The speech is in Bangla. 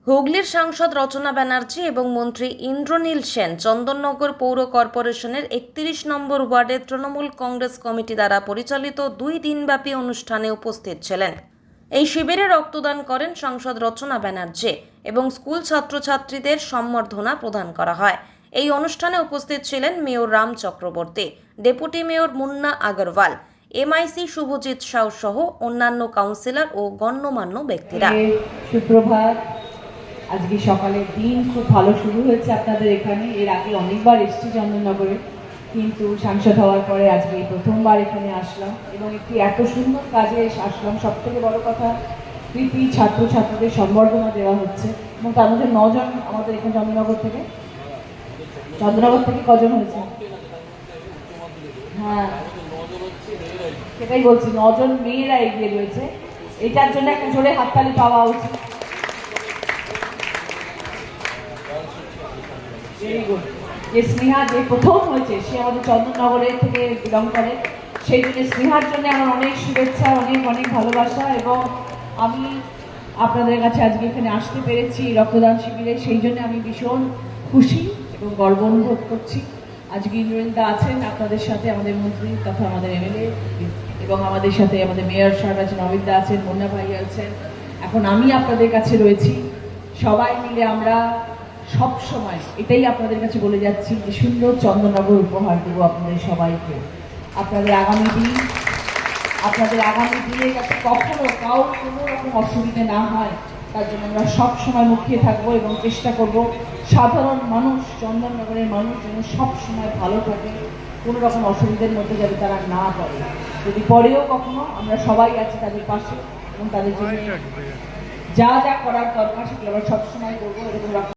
হুগলির সাংসদ রচনা ব্যানার্জি এবং মন্ত্রী ইন্দ্রনীল সেন চন্দননগর পৌর কর্পোরেশনের ৩১ নম্বর ওয়ার্ডের তৃণমূল কংগ্রেস কমিটি দ্বারা পরিচালিত ২ দিনব্যাপী অনুষ্ঠানে উপস্থিত ছিলেন। এই শিবিরে রক্তদান করেন সাংসদ রচনা ব্যানার্জি এবং স্কুল ছাত্রছাত্রীদের সম্বর্ধনা প্রদান করা হয়। এই অনুষ্ঠানে উপস্থিত ছিলেন mayor Ram Chakraborty, deputy mayor Munna Agarwal, MIC Shubhajit Shaw সহ অন্যান্য কাউন্সিলর ও গণ্যমান্য ব্যক্তিরা। সুপ্রভাত। আজকে সকালের দিন খুব ভালো শুরু হয়েছে আপনাদের এখানে। এর আগে অনেকবার এসেছি চন্দননগরে, কিন্তু সাংসদ হওয়ার পরে আজকে প্রথমবার এখানে আসলাম এবং একটি এত সুন্দর কাজে আসলাম। সব থেকে বড় কথা, কৃতি ছাত্রছাত্রীদের সম্বর্ধনা দেওয়া হচ্ছে এবং তার মধ্যে 9 জন আমাদের এখানে চন্দননগর থেকে কজন হয়েছে? হ্যাঁ, সেটাই বলছি, 9 জন মেয়েরা এগিয়ে রয়েছে। এটার জন্য একটা জোরে হাততালি পাওয়া উচিত। Very good. যে স্নেহা যে প্রথম হয়েছে, সে আমাদের চন্দননগরের থেকে বিলং করে, সেই জন্য স্নেহার জন্য আমার অনেক শুভেচ্ছা, অনেক অনেক ভালোবাসা। এবং আমি আপনাদের কাছে আজকে এখানে আসতে পেরেছি রক্তদান শিবিরে, সেই জন্য আমি ভীষণ খুশি এবং গর্ব অনুভব করছি। আজকে ইন্দ্রনীলদা আছেন আপনাদের সাথে, আমাদের মন্ত্রী তথা আমাদের এমএলএ, এবং আমাদের সাথে আমাদের মেয়র সাহেব আছেন, অমিতদা আছেন, মুন্না ভাই আছেন। এখন আমি আপনাদের কাছে রয়েছি। সবাই মিলে আমরা সব সময় এটাই আপনাদের কাছে বলে যাচ্ছি যে সুন্দর চন্দননগর উপহার দেবো আপনাদের সবাইকে। আপনাদের আগামী দিনে যাতে কখনো কারোর কোনো রকম অসুবিধা না হয়, তার জন্য আমরা সব সময় মুখিয়ে থাকবো এবং চেষ্টা করব সাধারণ মানুষ, চন্দননগরের মানুষ যেন সব সময় ভালো থাকে, কোনো রকম অসুবিধার মধ্যে যাতে তারা না পড়ে। যদি পরেও কখনো, আমরা সবাই আছি তাদের পাশে এবং তাদের জন্য যা যা করার দরকার সেগুলো আমরা সবসময় করবো।